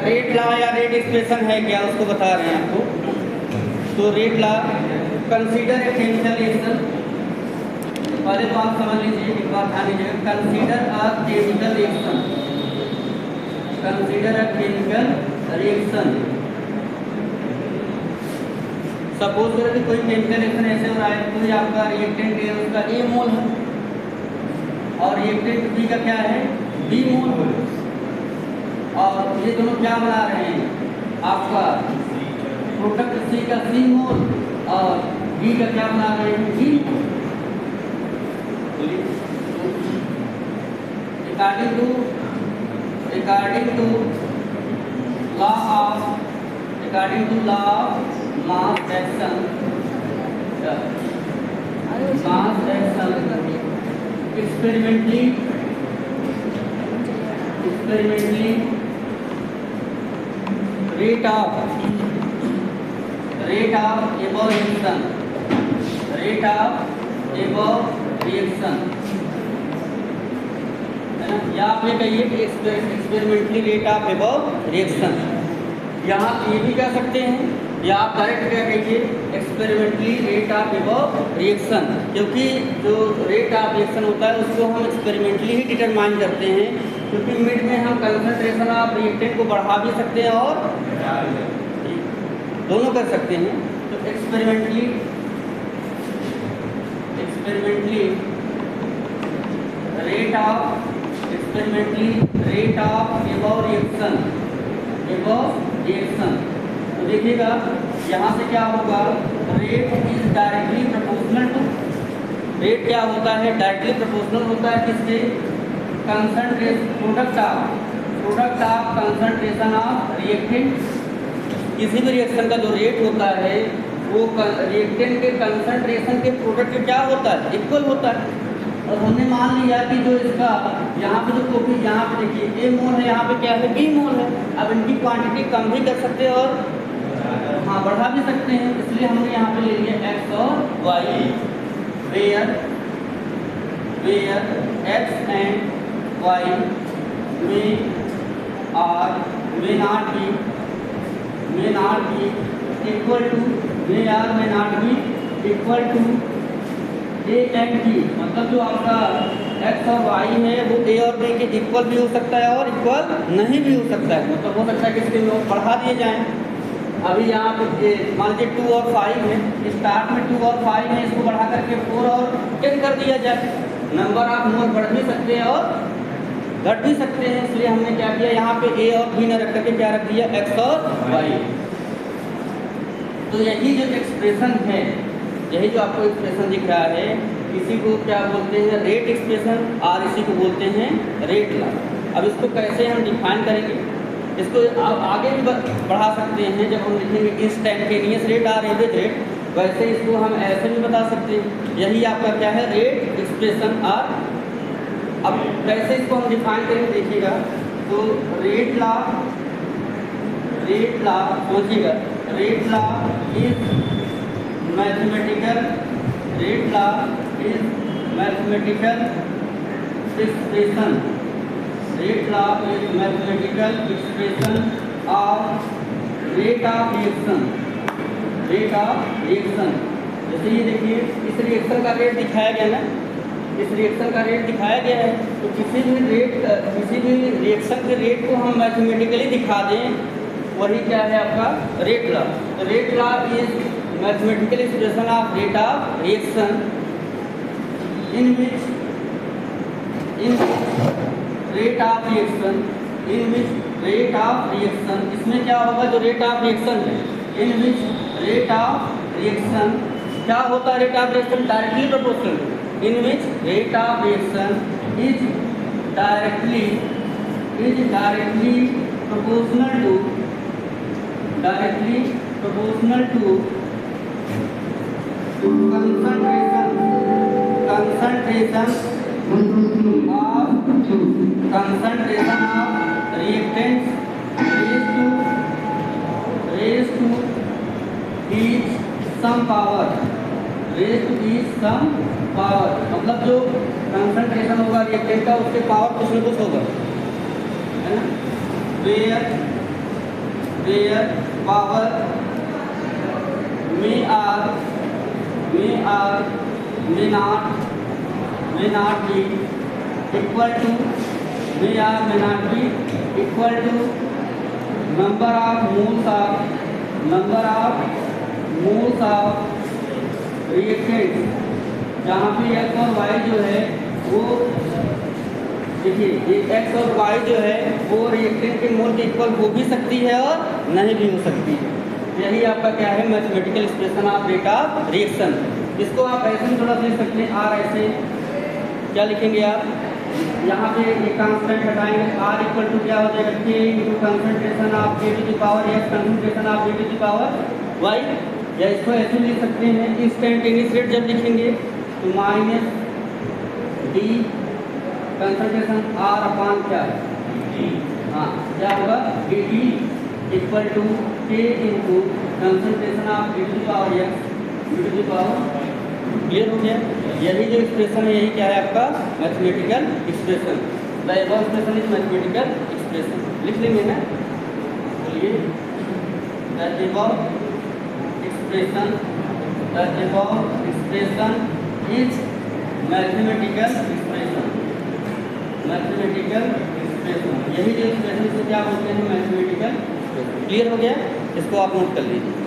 Rate law या rate expression है क्या, उसको बता रहे हैं आपको। तो rate law, consider a chemical reaction, पहले तो आप समझ लीजिए, एक बार ध्यान दीजिएगा, consider a chemical reaction, consider a chemical reaction. Suppose करो कि कोई केमिकल रिएक्शन ऐसे हो रहा है, कोई आपका रिएक्टेंट है, उसका ए मोल है और रिएक्टेंट बी का क्या है, बी मोल, और ये दोनों क्या बना रहे हैं, आपका प्रोडक्ट सी का सी मोल और बी का क्या बना रहे हैं, B mole. according to law of mass action experimentally rate of above reaction है ना, या आप ये कहिए कि experimentally rate of above reaction, यहाँ ये भी कह सकते हैं, या आप डायरेक्ट क्या कहिए, experimentally rate of above reaction, क्योंकि जो रेट ऑफ रिएक्शन होता है उसको हम एक्सपेरिमेंटली ही डिटरमाइन करते हैं, क्योंकि मिड में हम कंसंट्रेशन ऑफ रिएक्टेंट को बढ़ा भी सकते हैं और दोनों कर सकते हैं। तो experimentally rate of above reaction. तो देखिएगा यहाँ से क्या होगा, rate is directly proportional to, rate क्या होता है, डायरेक्टली प्रोपोर्शनल होता है किसके, concentration, product of concentration of reactant. किसी भी रिएक्शन का जो रेट होता है वो रिएक्टेंट के कंसंट्रेशन के प्रोडक्ट के क्या होता है, इक्वल होता है। और हमने मान लिया कि जो इसका यहाँ पे जो कॉपी, यहाँ पे देखिए ए मोल है, यहाँ पे क्या है, बी मोल है। अब इनकी क्वांटिटी कम भी कर सकते हैं और हाँ बढ़ा भी सकते हैं, इसलिए हमने यहाँ पे ले लिया एक्स और Y, where X and Y may not be equal to, may not be equal to A and B, मतलब जो आपका एक्स और वाई है वो ए और बी के इक्वल भी हो सकता है और इक्वल नहीं भी हो सकता है, मतलब हो सकता है कि इसके लोग बढ़ा दिए जाएं। अभी यहाँ पे मान लीजिए 2 और 5 है, स्टार्ट में 2 और 5 है, इसको बढ़ा करके 4 और 10 कर दिया जाए, नंबर ऑफ मोल बढ़ भी सकते हैं और घट भी सकते हैं, इसलिए हमने क्या किया, यहाँ पे ए और बी न रख करके क्या रख दिया, एक्स और वाई। तो यही जो एक्सप्रेशन है, यही जो आपको एक्सप्रेशन दिख रहा है, इसी को क्या बोलते हैं, रेट एक्सप्रेशन, और इसी को बोलते हैं रेट लॉ। अब इसको कैसे हम डिफाइन करेंगे, इसको आप आगे भी बढ़ा सकते हैं, जब हम लिखेंगे इंस्टेंटेनियस रेट और एवरेज रेट, वैसे इसको हम ऐसे भी बता सकते हैं। यही आपका क्या है, रेट एक्सप्रेशन। और अब कैसे इसको हम डिफाइन करेंगे देखिएगा, तो रेट लॉ सोचिएगा, rate law is mathematical expression, rate law is mathematical expression of rate of reaction. जैसे ये देखिए, इस रिएक्शन का रेट दिखाया गया ना, इस रिएक्शन का रेट दिखाया गया है, तो किसी भी रिएक्शन के रेट को हम मैथमेटिकली दिखा दें, वही क्या है आपका rate law. Rate law is mathematical expression of rate of reaction in which rate of reaction इसमें क्या होगा, जो रेट ऑफ रिएक्शन है, in which rate of reaction क्या होता है, rate of reaction directly proportional, in which rate of reaction is directly proportional to concentration of reactants raised to each some power, मतलब जो कंसंट्रेशन होगा reactant का, उसके power कुछ न कुछ होगा, है ना। where power may not be equal to may not be equal to number of moles of reactant, जहाँ पे x और y जो है वो देखिए ये x और y जो है वो रिएक्टेंट के मोल के इक्वल हो भी सकती है और नहीं भी हो सकती है। यही आपका क्या है mathematical expression of rate of reaction. इसको आप ऐसे भी थोड़ा लिख सकते हैं, आर ऐसे क्या लिखेंगे आप, यहाँ पे एक कांस्टेंट हटाएंगे, आर इक्वल टू क्या हो जाएगा K into concentration of A to the power X concentration of A to the power Y. या इसको ऐसे लिख सकते हैं इंस्टेंटेनियस रेट जब लिखेंगे तो minus D concentration R upon क्या हाँ क्या होगा D T equal to K into concentration of A to the power X to the power. Clear हो गया? यही जो एक्सप्रेशन है यही क्या है आपका mathematical expression. The above expression is mathematical expression. लिख लेंगे ना, बोलिए the above expression is mathematical expression. Mathematical expression यही जो एक्सप्रेशन से क्या बोलते हैं मैथमेटिकल। क्लियर हो गया? इसको आप नोट कर लीजिए।